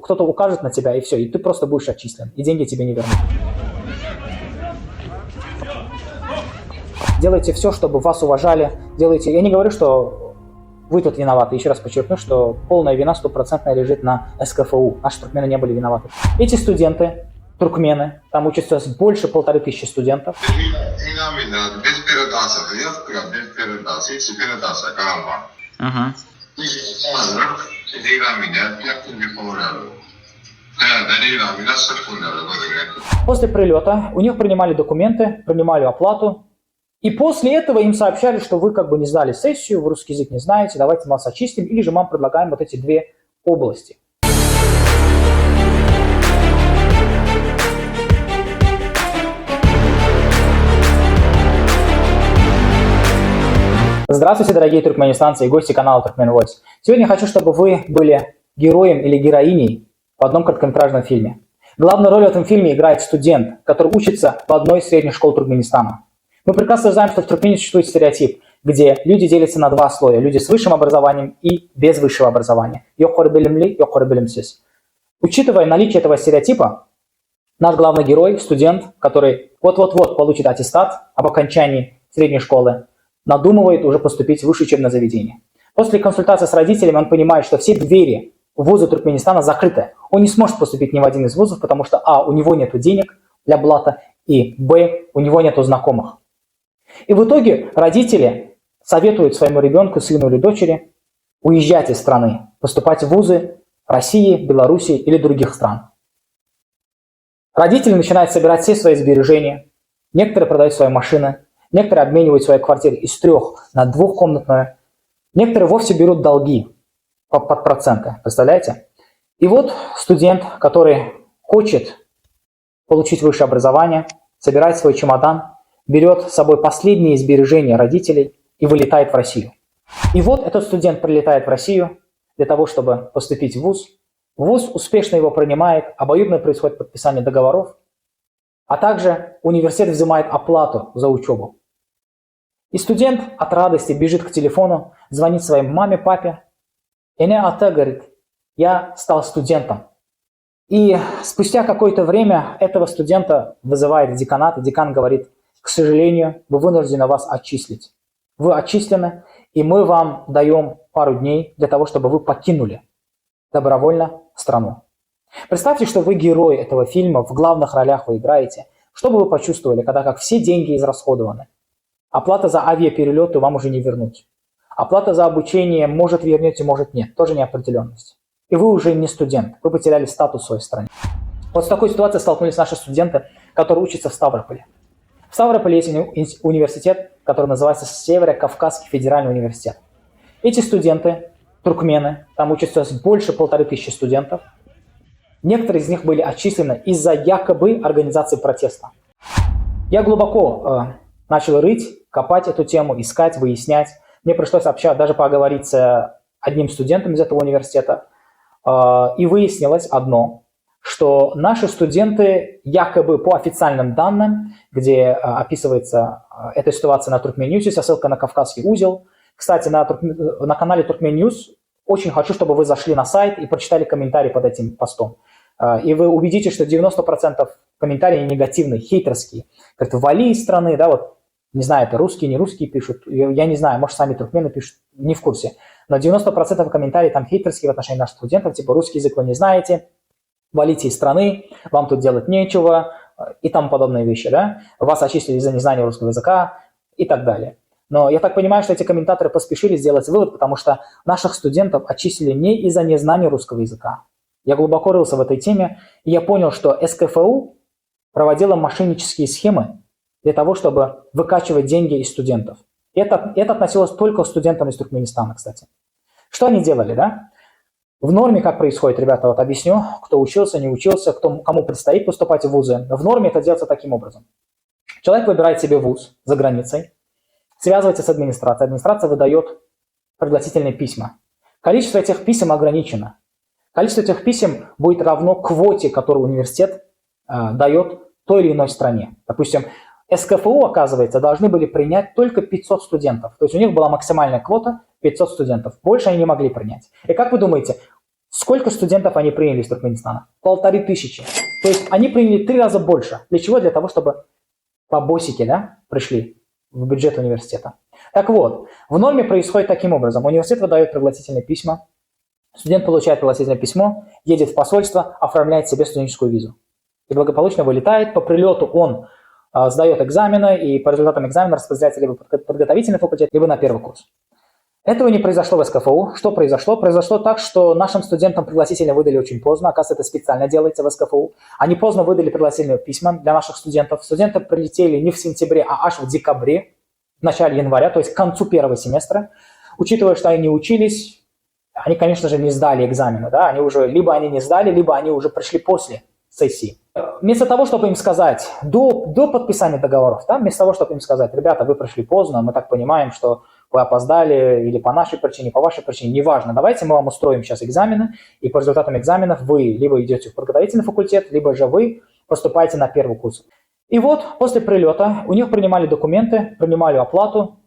кто-то укажет на тебя, и все, и ты просто будешь отчислен, и деньги тебе не вернут. Делайте все, чтобы вас уважали. Делайте. Я не говорю, что вы тут виноваты. Еще раз подчеркну, что полная вина стопроцентная лежит на СКФУ. Наши туркмены не были виноваты. Эти студенты, туркмены, там учатся больше 1500 студентов. После прилета у них принимали документы, принимали оплату. И после этого им сообщали, что вы как бы не сдали сессию, вы русский язык не знаете, давайте мы вас очистим, или же мы вам предлагаем вот эти две области. Здравствуйте, дорогие туркменистанцы и гости канала Turkmen Voice. Сегодня я хочу, чтобы вы были героем или героиней в одном короткометражном фильме. Главную роль в этом фильме играет студент, который учится в одной из средних школ Туркменистана. Мы прекрасно знаем, что в Туркмении существует стереотип, где люди делятся на два слоя. Люди с высшим образованием и без высшего образования. Учитывая наличие этого стереотипа, наш главный герой, студент, который вот-вот-вот получит аттестат об окончании средней школы, надумывает уже поступить в высшее учебное заведение. После консультации с родителями он понимает, что все двери в вузы Туркменистана закрыты. Он не сможет поступить ни в один из вузов, потому что у него нет денег для блата, и у него нет знакомых. И в итоге родители советуют своему ребенку, сыну или дочери уезжать из страны, поступать в вузы России, Белоруссии или других стран. Родители начинают собирать все свои сбережения, некоторые продают свои машины, некоторые обменивают свои квартиры из 3 на 2-комнатную, некоторые вовсе берут долги под проценты, представляете? И вот студент, который хочет получить высшее образование, собирает свой чемодан, берет с собой последние сбережения родителей и вылетает в Россию. И вот этот студент прилетает в Россию для того, чтобы поступить в вуз. Вуз успешно его принимает, обоюдно происходит подписание договоров, а также университет взимает оплату за учебу. И студент от радости бежит к телефону, звонит своей маме, папе. Эне ата говорит, я стал студентом. И спустя какое-то время этого студента вызывает в деканат, и декан говорит, к сожалению, мы вынуждены вас отчислить. Вы отчислены, и мы вам даем пару дней для того, чтобы вы покинули добровольно страну. Представьте, что вы герой этого фильма, в главных ролях вы играете. Что бы вы почувствовали, когда как все деньги израсходованы? Оплата за авиаперелеты вам уже не вернуть. Оплата за обучение может вернете, может нет. Тоже неопределенность. И вы уже не студент, вы потеряли статус в своей стране. Вот с такой ситуацией столкнулись наши студенты, которые учатся в Ставрополе. В Ставрополе есть университет, который называется Северо-Кавказский федеральный университет. Эти студенты, туркмены, там учатся больше 1500 студентов. Некоторые из них были отчислены из-за якобы организации протеста. Я глубоко начал рыть, копать эту тему, искать, выяснять. Мне пришлось общаться, даже поговорить с одним студентом из этого университета. И выяснилось одно, что наши студенты якобы по официальным данным, где описывается эта ситуация на Turkmen News, есть ссылка на Кавказский узел. Кстати, на канале Turkmen News очень хочу, чтобы вы зашли на сайт и прочитали комментарии под этим постом. И вы увидите, что 90% комментариев негативные, хейтерские. Как вали из страны, да, вот, не знаю, это русские, не русские пишут, я не знаю, может, сами туркмены пишут, не в курсе. Но 90% комментариев там хейтерские в отношении наших студентов, типа русский язык вы не знаете, валите из страны, вам тут делать нечего и тому подобные вещи, да. Вас отчислили из-за незнания русского языка и так далее. Но я так понимаю, что эти комментаторы поспешили сделать вывод, потому что наших студентов отчислили не из-за незнания русского языка. Я глубоко рылся в этой теме, и я понял, что СКФУ проводила мошеннические схемы для того, чтобы выкачивать деньги из студентов. Это относилось только к студентам из Туркменистана, кстати. Что они делали, да? В норме как происходит, ребята, вот объясню, кто учился, не учился, кому предстоит поступать в вузы. В норме это делается таким образом. Человек выбирает себе вуз за границей, связывается с администрацией. Администрация выдает пригласительные письма. Количество этих писем ограничено. Количество этих писем будет равно квоте, которую университет дает той или иной стране. Допустим, СКФУ, оказывается, должны были принять только 500 студентов. То есть у них была максимальная квота 500 студентов. Больше они не могли принять. И как вы думаете, Сколько студентов они приняли из Туркменистана? 1500. То есть они приняли 3 раза больше. Для чего? Для того, чтобы побосики, да, пришли в бюджет университета. Так вот, в норме происходит таким образом. Университет выдает пригласительные письма. Студент получает пригласительное письмо, едет в посольство, оформляет себе студенческую визу. И благополучно вылетает. По прилету он сдает экзамены, и по результатам экзамена распределяется либо под подготовительный факультет, либо на первый курс. Этого не произошло в СКФУ. Что произошло? Произошло так, что нашим студентам пригласительные выдали очень поздно. Оказывается, это специально делается в СКФУ. Они поздно выдали пригласительные письма для наших студентов. Студенты прилетели не в сентябре, а аж в декабре, в начале января, то есть к концу первого семестра. Учитывая, что они учились, они, конечно же, не сдали экзамены. Да? Либо они не сдали, либо они уже пришли после сессии. Вместо того, чтобы им сказать, до подписания договоров, да, вместо того, чтобы им сказать, ребята, вы пришли поздно, мы так понимаем, что вы опоздали или по нашей причине, по вашей причине, неважно, давайте мы вам устроим сейчас экзамены, и по результатам экзаменов вы либо идете в подготовительный факультет, либо же вы поступаете на первый курс. И вот после прилета у них принимали документы, принимали оплату,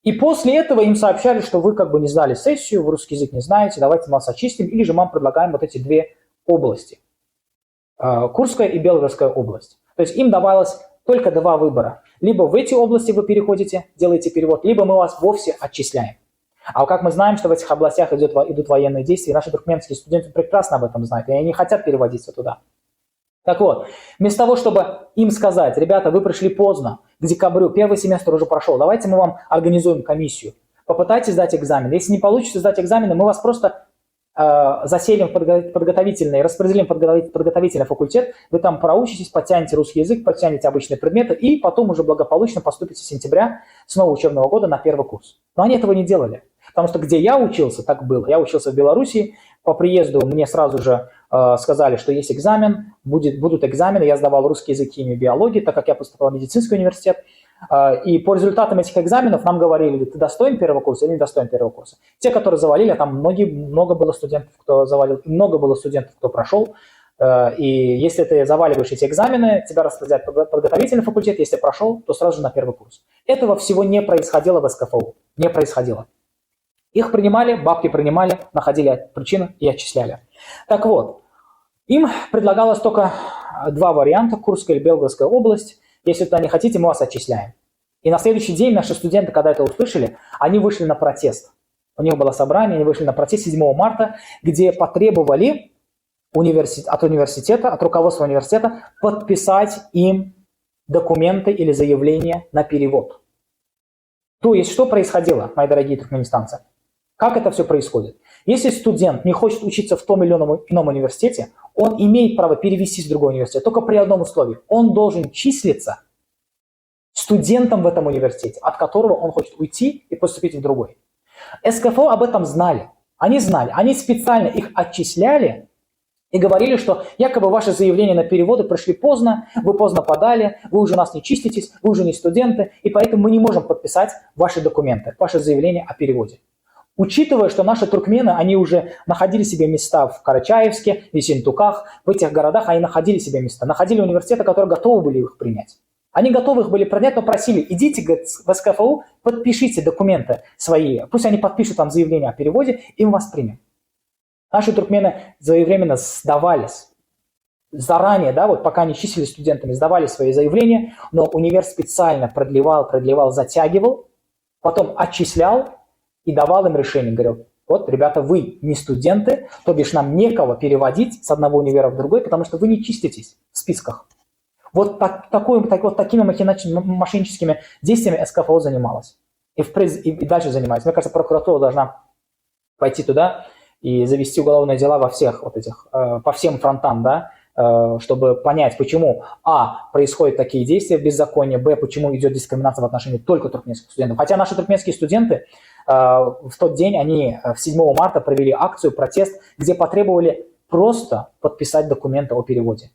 и после этого им сообщали, что вы как бы не сдали сессию, вы русский язык не знаете, давайте мы вас очистим, или же мы вам предлагаем вот эти 2 области. Курская и Белгородская область. То есть им давалось только 2 выбора. Либо в эти области вы переходите, делаете перевод, либо мы вас вовсе отчисляем. А как мы знаем, что в этих областях идут военные действия, и наши туркменские студенты прекрасно об этом знают, и они не хотят переводиться туда. Так вот, вместо того, чтобы им сказать, ребята, вы пришли поздно, к декабрю, первый семестр уже прошел, давайте мы вам организуем комиссию, попытайтесь сдать экзамен. Если не получится сдать экзамены, мы вас просто заселим в подготовительный, распределим в подготовительный факультет, вы там проучитесь, подтянете русский язык, подтянете обычные предметы и потом уже благополучно поступите с сентября с нового учебного года на первый курс. Но они этого не делали, потому что где я учился, так было. Я учился в Беларуси, по приезду мне сразу же сказали, что есть экзамен, будут экзамены, я сдавал русский язык, химию, биологию, так как я поступал в медицинский университет. И по результатам этих экзаменов нам говорили, ты достоин первого курса или не достоин первого курса. Те, которые завалили, там много было студентов, кто завалил, много было студентов, кто прошел. И если ты заваливаешь эти экзамены, тебя распределяют в подготовительный факультет, если прошел, то сразу же на первый курс. Этого всего не происходило в СКФУ, не происходило. Их принимали, бабки принимали, находили причины и отчисляли. Так вот, им предлагалось только 2 варианта, Курская или Белгородская область. Если туда не хотите, мы вас отчисляем. И на следующий день наши студенты, когда это услышали, они вышли на протест. У них было собрание, они вышли на протест 7 марта, где потребовали от университета, от руководства университета подписать им документы или заявления на перевод. То есть, что происходило, мои дорогие туркменистанцы? Как это все происходит? Если студент не хочет учиться в том или ином университете, он имеет право перевестись в другой университет, только при одном условии. Он должен числиться студентом в этом университете, от которого он хочет уйти и поступить в другой. СКФУ об этом знали. Они знали. Они специально их отчисляли и говорили, что якобы ваши заявления на переводы пришли поздно, вы поздно подали, вы уже у нас не чиститесь, вы уже не студенты, и поэтому мы не можем подписать ваши документы, ваши заявления о переводе. Учитывая, что наши туркмены, они уже находили себе места в Карачаевске, в Ессентуках, в этих городах они находили себе места, находили университеты, которые готовы были их принять. Они готовы их были принять, но просили, идите в СКФУ, подпишите документы свои, пусть они подпишут вам заявление о переводе, и мы вас примем. Наши туркмены своевременно сдавались. Заранее, да, вот пока они числились студентами, сдавали свои заявления, но универ специально продлевал, затягивал, потом отчислял, и давал им решение, говорил, вот, ребята, вы не студенты, то бишь нам некого переводить с одного универа в другой, потому что вы не чиститесь в списках. Вот такими мошенническими действиями СКФУ занималась. И дальше занимается. Мне кажется, прокуратура должна пойти туда и завести уголовные дела во всех вот этих, по всем фронтам, да, чтобы понять, почему, происходят такие действия беззакония, почему идет дискриминация в отношении только туркменских студентов. Хотя наши туркменские студенты в тот день, они 7 марта провели акцию, протест, где потребовали просто подписать документы о переводе.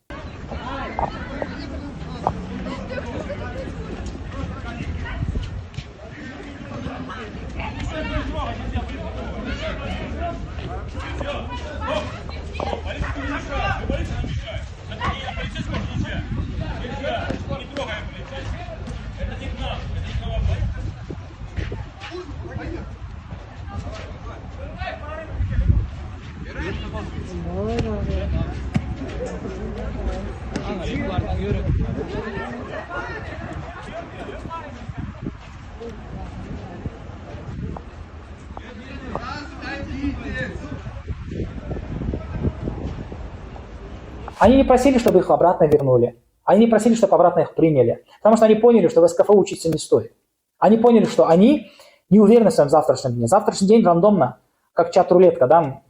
Они не просили, чтобы их обратно вернули. Они не просили, чтобы обратно их приняли. Потому что они поняли, что в СКФУ учиться не стоит. Они поняли, что они не уверены в своем завтрашнем дне. Завтрашний день рандомно, как чат-рулетка, да?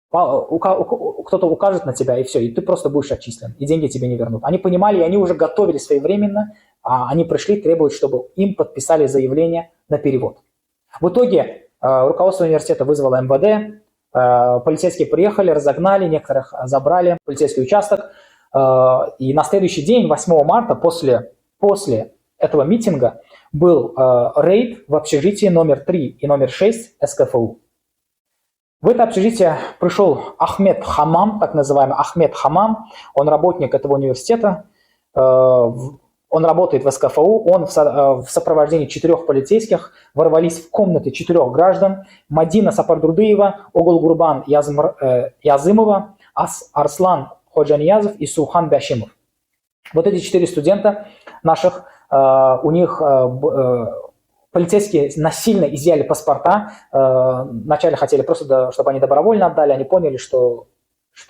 Кто-то укажет на тебя, и все, и ты просто будешь отчислен, и деньги тебе не вернут. Они понимали, и они уже готовили своевременно, они пришли, требуют, чтобы им подписали заявление на перевод. В итоге руководство университета вызвало МВД, полицейские приехали, разогнали, некоторых забрали в полицейский участок. И на следующий день, 8 марта, после этого митинга, был рейд в общежитии номер 3 и номер 6 СКФУ. В это общежитие пришел Ахмед Хамам, так называемый Ахмед Хамам. Он работник этого университета, он работает в СКФУ, он в сопровождении 4 полицейских ворвались в комнаты 4 граждан: Мадина Сапардурдыева, Огул-Гурбан Язымова, Арслан Ходжаниязов и Сухан Бяшимов. Вот эти 4 студента наших, у них полицейские насильно изъяли паспорта. Вначале хотели просто, чтобы они добровольно отдали, они поняли, что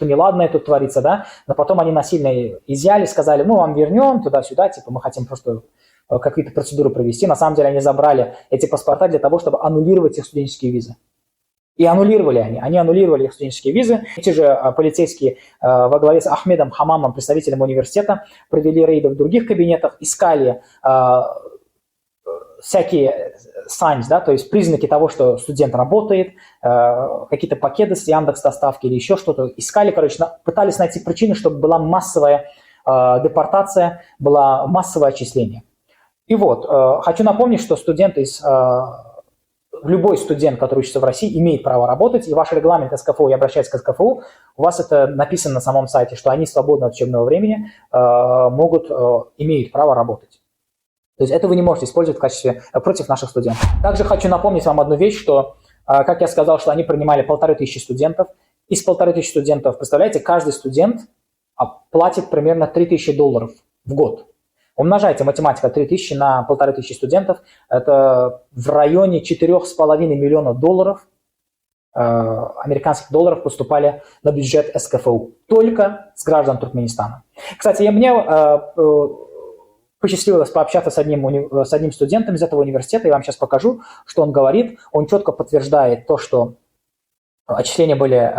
неладное тут творится, да, но потом они насильно изъяли, сказали, мы вам вернем туда-сюда, типа мы хотим просто какие-то процедуры провести. На самом деле они забрали эти паспорта для того, чтобы аннулировать их студенческие визы. И аннулировали они аннулировали их студенческие визы. Эти же полицейские во главе с Ахмедом Хамамом, представителем университета, провели рейды в других кабинетах, искали всякие signs, да, то есть признаки того, что студент работает, какие-то пакеты с Яндекс.Доставки или еще что-то. Искали, короче, пытались найти причины, чтобы была массовая депортация, было массовое отчисление. И вот, хочу напомнить, что любой студент, который учится в России, имеет право работать, и ваш регламент СКФУ, я обращаюсь к СКФУ, у вас это написано на самом сайте, что они свободно от учебного времени имеют право работать. То есть это вы не можете использовать в качестве против наших студентов. Также хочу напомнить вам одну вещь, что, как я сказал, что они принимали 1500 студентов. Из 1500 студентов, представляете, каждый студент платит примерно $3000 в год. Умножайте математика 3000 на 1500 студентов, это в районе $4,5 миллиона американских долларов поступали на бюджет СКФУ. Только с граждан Туркменистана. Кстати, мне посчастливилось пообщаться с одним студентом из этого университета. Я вам сейчас покажу, что он говорит. Он четко подтверждает то, что отчисления были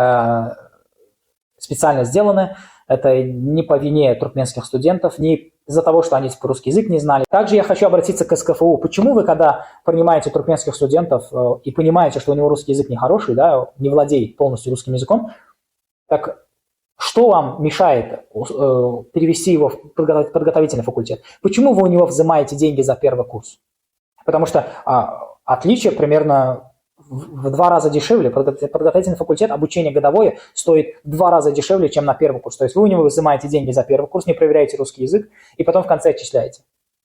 специально сделаны. Это не по вине туркменских студентов, не из-за того, что они русский язык не знали. Также я хочу обратиться к СКФУ. Почему вы, когда принимаете туркменских студентов и понимаете, что у него русский язык нехороший, да, не владеет полностью русским языком, так что вам мешает перевести его в подготовительный факультет? Почему вы у него взимаете деньги за первый курс? Потому что отличие примерно в 2 раза дешевле. Подготовительный факультет, обучение годовое стоит в 2 раза дешевле, чем на первый курс. То есть вы у него взимаете деньги за первый курс, не проверяете русский язык, и потом в конце отчисляете.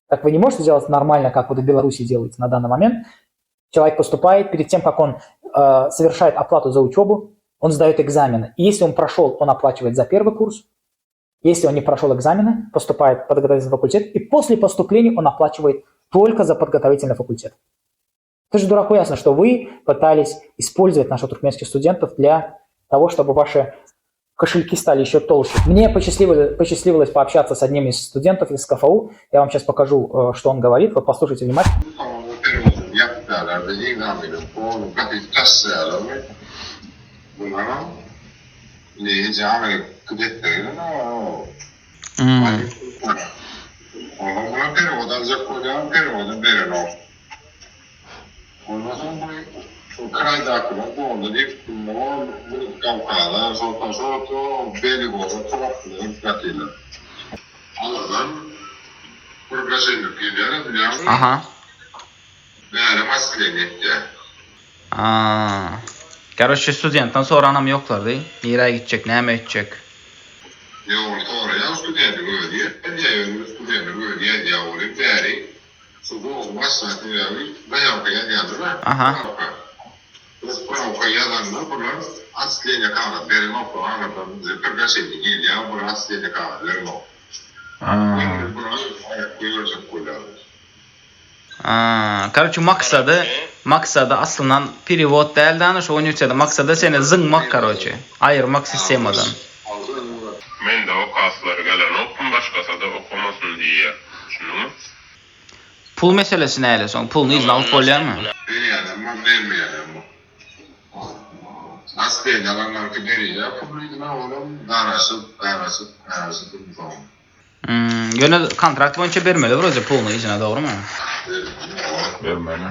Так вы не можете сделать нормально, как вот в Беларуси делаете на данный момент. Человек поступает, перед тем, как он совершает оплату за учебу, он сдает экзамены. И если он прошел, он оплачивает за первый курс. Если он не прошел экзамены, поступает в подготовительный факультет, и после поступления он оплачивает только за подготовительный факультет. Это же дураку ясно, что вы пытались использовать наших туркменских студентов для того, чтобы ваши кошельки стали еще толще. Мне посчастливилось пообщаться с одним из студентов из СКФУ. Я вам сейчас покажу, что он говорит. Вот послушайте внимательно. Aha. Короче, студентtan sonra anam yoklar değil. Nereye gidecek, ne mi edecek? Yok, sonra ya studenten ödüyor. Diğer studenten ödüyor ya öyle değeri. Sonra başlatı ya bayağı kıyas mı? Aha. Spravka yazanlar bunlar asliye kağıt verme programından zıpırgaşık değil ya bu asliye kağıt verme. Короче, maksadı aslından perevod değil de şu üniversitede maksadı seni zıngmak короче. Ayırmak sistemadan. Men de o kasları gelen okun başkası da okumasın diye. Şunu Pul meselesi neyle son? Pulunu izin alıp bolýar mı? vermeyelim mi? Vermeyelim mi? Nasıl değil? Yalanlar ki veriyor. Puluydu ne oğlum? Darası durmuş. Yöne kontrakt boyunca vermeli burası pulunu izine doğru mu? Vermeli.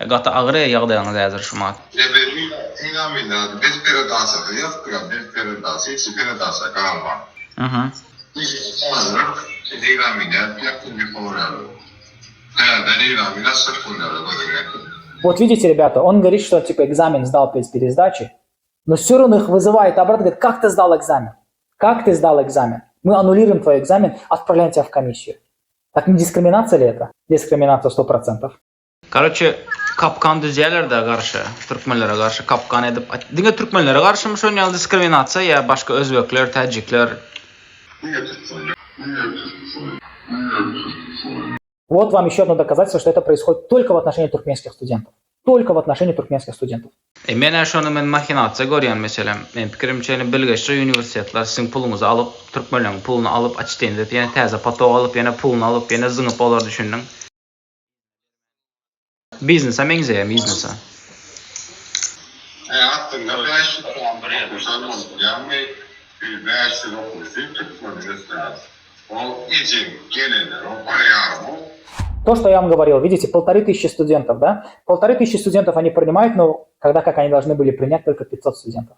Gata ağır yağdayanız hazır şu mat. Benim inaminler biz bir dansa yaptık. Biz bir dansa hiç bir dansa kalma. Şimdi inaminler yaptım bir program. Ben inaminler sırf bunları böyle. Вот видите, ребята, он говорит, что типа экзамен сдал без пересдачи, но все равно их вызывает обратно, говорит, как ты сдал экзамен? Как ты сдал экзамен? Мы аннулируем твой экзамен, отправляем тебя в комиссию. Так не дискриминация ли это? Дискриминация 100%. Короче, kapkan düzeyler de karşı, Türkmenlere karşı kapkan edip, dinle Türkmenlere karşı mı şöyle diskriminasiya ya başka Özbekler, Tacikler? Вот вам еще одно доказательство, что это происходит только в отношении туркменских студентов. Только в отношении туркменских студентов. Mene şonu men mahinatsiya görýän meselem. Men pikirimçe bilgeçli üniversitetler sizin pulunuzu alıp, Türkmenlerin pulunu alıp açtığında ýene täze pato alıp, ýene pulunu alıp, ýene zyňyp olar düşündüň. Biznesa meňzeýär, biznesa. Aslında 5 puan okusan yani 5 okusun Türkmenler. O için gelenler, o bayağı То, что я вам говорил, видите, 1500 студентов, да? 1500 студентов они принимают, но когда как они должны были принять только 500 студентов.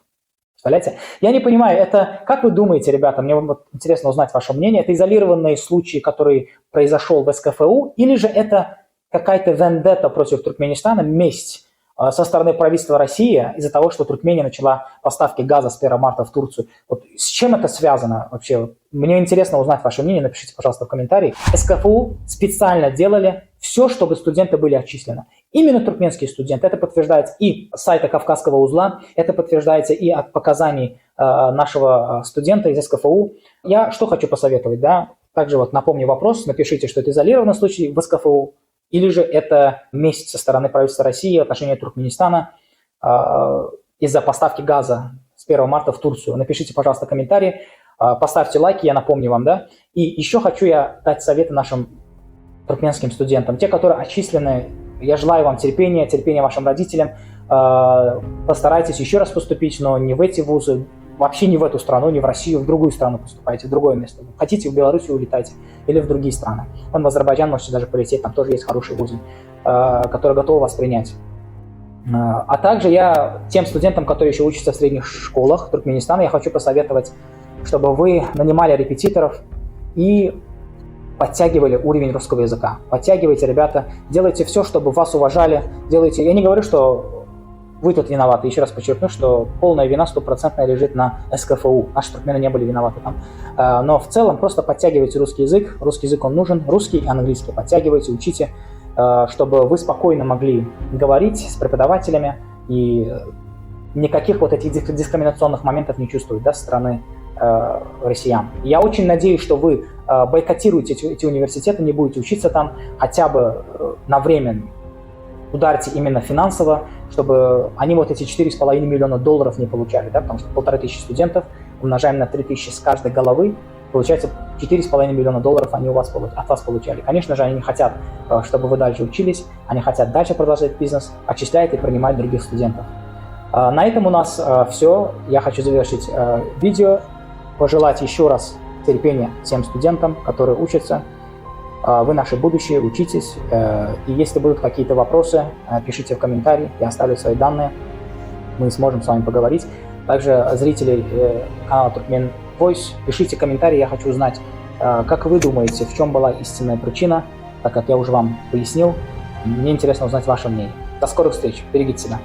Представляете? Я не понимаю, это, как вы думаете, ребята, мне вот интересно узнать ваше мнение, это изолированный случай, который произошел в СКФУ, или же это какая-то вендетта против Туркменистана, месть со стороны правительства России из-за того, что Туркмения начала поставки газа с 1 марта в Турцию. Вот с чем это связано вообще? Мне интересно узнать ваше мнение, напишите, пожалуйста, в комментарии. СКФУ специально делали все, чтобы студенты были отчислены. Именно туркменские студенты. Это подтверждается и с сайта Кавказского узла, это подтверждается и от показаний нашего студента из СКФУ. Я что хочу посоветовать, да? Также вот напомню вопрос, напишите, что это изолированный случай в СКФУ, или же это месть со стороны правительства России в отношении Туркменистана из-за поставки газа с 1 марта в Турцию. Напишите, пожалуйста, комментарии, поставьте лайки, я напомню вам, да. И еще хочу я дать советы нашим туркменским студентам. Те, которые отчислены, я желаю вам терпения вашим родителям. Постарайтесь еще раз поступить, но не в эти вузы, вообще не в эту страну, не в Россию, в другую страну поступайте, в другое место. Хотите в Белоруссию улетайте или в другие страны. Вон в Азербайджан можете даже полететь, там тоже есть хорошие вузы, которые готовы вас принять. А также я тем студентам, которые еще учатся в средних школах Туркменистана, я хочу посоветовать, чтобы вы нанимали репетиторов и подтягивали уровень русского языка. Подтягивайте, ребята, делайте все, чтобы вас уважали. Делайте. Я не говорю, что вы тут виноваты. Еще раз подчеркну, что полная вина стопроцентная лежит на СКФУ. Наши туркмены не были виноваты там. Но в целом просто подтягивайте русский язык. Русский язык он нужен. Русский и английский. Подтягивайте, учите, чтобы вы спокойно могли говорить с преподавателями и никаких вот этих дискриминационных моментов не чувствовать, да, со стороны россиян. Я очень надеюсь, что вы бойкотируете эти университеты, не будете учиться там хотя бы на время. Ударьте именно финансово, чтобы они вот эти $4,5 миллиона не получали, да, потому что 1500 студентов умножаем на 3000 с каждой головы, получается $4,5 миллиона они от вас получали. Конечно же, они не хотят, чтобы вы дальше учились, они хотят дальше продолжать бизнес, отчислять и принимать других студентов. На этом у нас все. Я хочу завершить видео, пожелать еще раз терпения всем студентам, которые учатся. Вы наше будущее, учитесь. И если будут какие-то вопросы, пишите в комментарии, я оставлю свои данные, мы сможем с вами поговорить. Также зрители канала Turkmen Voice, пишите комментарии, я хочу узнать, как вы думаете, в чем была истинная причина, так как я уже вам пояснил. Мне интересно узнать ваше мнение. До скорых встреч, берегите себя.